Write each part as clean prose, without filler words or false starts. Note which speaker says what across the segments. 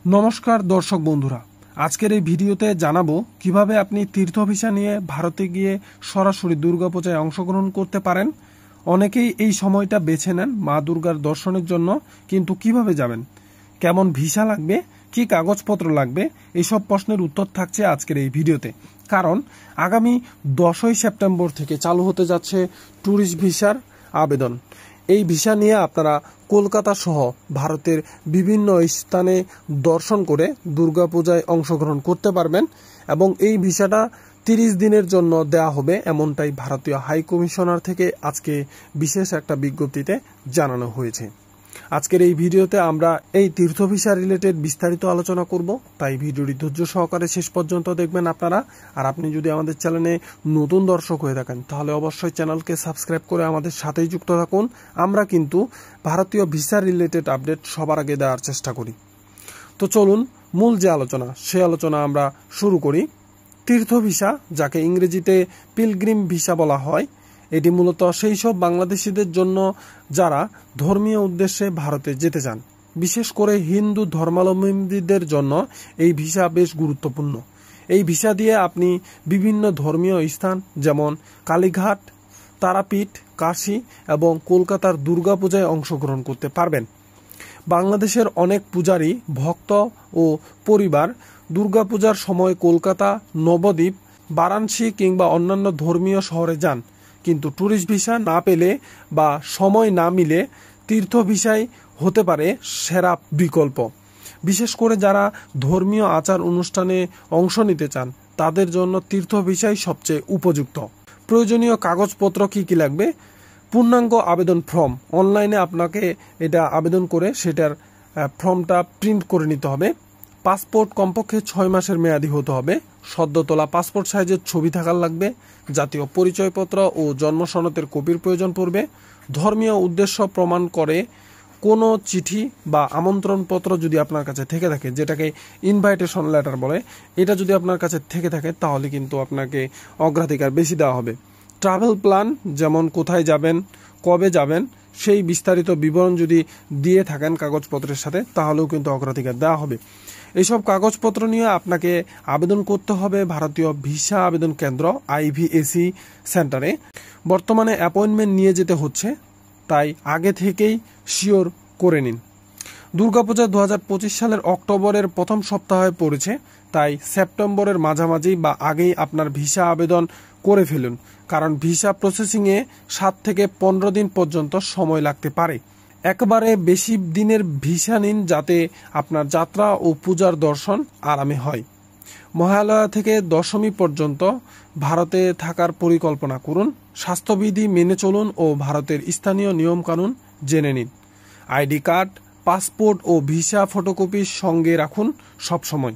Speaker 1: নমস্কার দর্শক বন্ধুরা, আজকের এই ভিডিওতে জানাবো কিভাবে আপনি তীর্থ ভিসা নিয়ে ভারতে গিয়ে সরাসরি দুর্গাপূজায় অংশগ্রহণ করতে পারেন। অনেকেই এই সময়টা বেছে নেন মা দুর্গার দর্শনের জন্য, কিন্তু কিভাবে যাবেন, কেমন ভিসা লাগবে, কি কাগজপত্র লাগবে, এইসব প্রশ্নের উত্তর থাকছে আজকের এই ভিডিওতে। কারণ আগামী 10ই সেপ্টেম্বর থেকে চালু হতে যাচ্ছে ট্যুরিস্ট ভিসার আবেদন। এই ভিসা নিয়ে আপনারা কলকাতা সহ ভারতের বিভিন্ন স্থানে দর্শন করে দুর্গাপূজায় অংশগ্রহণ করতে পারবেন এবং এই ভিসাটা 30 দিনের জন্য দেয়া হবে, এমনটাই ভারতীয় হাই কমিশনার থেকে আজকে বিশেষ একটা বিজ্ঞপ্তিতে জানানো হয়েছে। আজকের এই ভিডিওতে আমরা এই তীর্থ ভিসা রিলেটেড বিস্তারিত আলোচনা করব, তাই ভিডিওটি ধৈর্য সহকারে শেষ পর্যন্ত দেখবেন আপনারা। আর আপনি যদি আমাদের চ্যানেলে নতুন দর্শক হয়ে থাকেন তাহলে অবশ্যই চ্যানেলকে সাবস্ক্রাইব করে আমাদের সাথেই যুক্ত থাকুন। আমরা কিন্তু ভারতীয় ভিসা রিলেটেড আপডেট সবার আগে দেওয়ার চেষ্টা করি। তো চলুন মূল যে আলোচনা, সে আলোচনা আমরা শুরু করি। তীর্থ ভিসা, যাকে ইংরেজিতে পিলগ্রিম ভিসা বলা হয়, এটি মূলত সেই সব বাংলাদেশিদের জন্য যারা ধর্মীয় উদ্দেশ্যে ভারতে যেতে চান। বিশেষ করে হিন্দু ধর্মাবলম্বীদের জন্য এই ভিসা বেশ গুরুত্বপূর্ণ। এই ভিসা দিয়ে আপনি বিভিন্ন ধর্মীয় স্থান যেমন কালীঘাট, তারাপীঠ, কাশী এবং কলকাতার দুর্গাপূজায় অংশগ্রহণ করতে পারবেন। বাংলাদেশের অনেক পূজারী, ভক্ত ও পরিবার দুর্গাপূজার সময় কলকাতা, নবদ্বীপ, বারাণসী কিংবা অন্যান্য ধর্মীয় শহরে যান, কিন্তু ট্যুরিস্ট ভিসা না পেলে বা সময় না মিলে তীর্থ ভিসাই হতে পারে সেরা বিকল্প। বিশেষ করে যারা ধর্মীয় আচার অনুষ্ঠানে অংশ নিতে চান তাদের জন্য তীর্থ ভিসাই সবচেয়ে উপযুক্ত। প্রয়োজনীয় কাগজপত্র কি কি লাগবে? পূর্ণাঙ্গ আবেদন ফর্ম, অনলাইনে আপনাকে এটা আবেদন করে সেটার ফর্মটা প্রিন্ট করে নিতে হবে। পাসপোর্ট কমপক্ষে 6 মাসের মেয়াদি হতে হবে। সদ্য তোলা পাসপোর্ট সাইজের ছবি থাকার লাগবে। জাতীয় পরিচয়পত্র ও জন্ম সনদের কপির প্রয়োজন পড়বে। ধর্মীয় উদ্দেশ্য প্রমাণ করে কোনো চিঠি বা আমন্ত্রণপত্র যদি আপনার কাছে থেকে থাকে, যেটাকে ইনভাইটেশন লেটার বলে, এটা যদি আপনার কাছে থেকে থাকে তাহলে কিন্তু আপনাকে অগ্রাধিকার বেশি দেওয়া হবে। ট্রাভেল প্ল্যান, যেমন কোথায় যাবেন, কবে যাবেন, সেই বিস্তারিত বিবরণ যদি দিয়ে থাকেন কাগজপত্রের সাথে তাহলেও কিন্তু অগ্রাধিকার দেওয়া হবে। এইসব কাগজপত্র নিয়ে আপনাকে আবেদন করতে হবে ভারতীয় ভিসা আবেদন কেন্দ্র IVAC সেন্টারে। বর্তমানে অ্যাপয়েন্টমেন্ট নিয়ে যেতে হচ্ছে, তাই আগে থেকেই শিওর করে নিন। দুর্গাপূজা 2025 সালের অক্টোবরের প্রথম সপ্তাহে পড়েছে, তাই সেপ্টেম্বরের মাঝামাঝি বা আগেই আপনার ভিসা আবেদন করে ফেলুন, কারণ ভিসা প্রসেসিংয়ে 7 থেকে 15 দিন পর্যন্ত সময় লাগতে পারে। একবারে বেশি দিনের ভিসা নিন যাতে আপনার যাত্রা ও পূজার দর্শন আরামে হয়। মহালয়া থেকে দশমী পর্যন্ত ভারতে থাকার পরিকল্পনা করুন। স্বাস্থ্যবিধি মেনে চলুন ও ভারতের স্থানীয় নিয়মকানুন জেনে নিন। আইডি কার্ড, পাসপোর্ট ও ভিসা ফটোকপি সঙ্গে রাখুন সবসময়।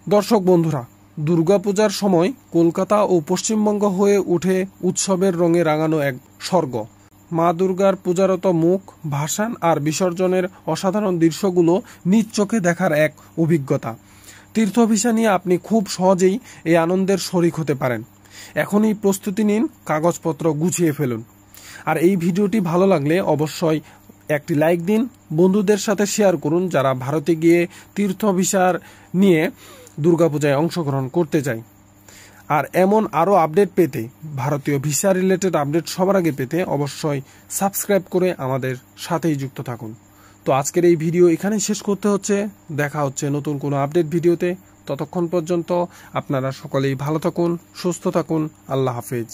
Speaker 1: দর্শক বন্ধুরা, দুর্গাপূজার সময় কলকাতা ও পশ্চিমবঙ্গ হয়ে উঠে উৎসবের রঙে রাঙানো এক স্বর্গ। মা দুর্গার পূজারত মুখ, ভাসান আর বিসর্জনের অসাধারণ দৃশ্যগুলো নিজ চোখে দেখার এক অভিজ্ঞতা। তীর্থ ভিসা নিয়ে আপনি খুব সহজেই এই আনন্দের শরিক হতে পারেন। এখনই প্রস্তুতি নিন, কাগজপত্র গুছিয়ে ফেলুন। আর এই ভিডিওটি ভালো লাগলে অবশ্যই একটি লাইক দিন, বন্ধুদের সাথে শেয়ার করুন যারা ভারতে গিয়ে তীর্থ ভিসার নিয়ে দুর্গাপূজায় অংশগ্রহণ করতে চায়। আর এমন আরও আপডেট পেতে, ভারতীয় ভিসা রিলেটেড আপডেট সবার আগে পেতে অবশ্যই সাবস্ক্রাইব করে আমাদের সাথেই যুক্ত থাকুন। তো আজকের এই ভিডিও এখানেই শেষ করতে হচ্ছে। দেখা হচ্ছে নতুন কোনো আপডেট ভিডিওতে। ততক্ষণ পর্যন্ত আপনারা সকলেই ভালো থাকুন, সুস্থ থাকুন। আল্লাহ হাফেজ।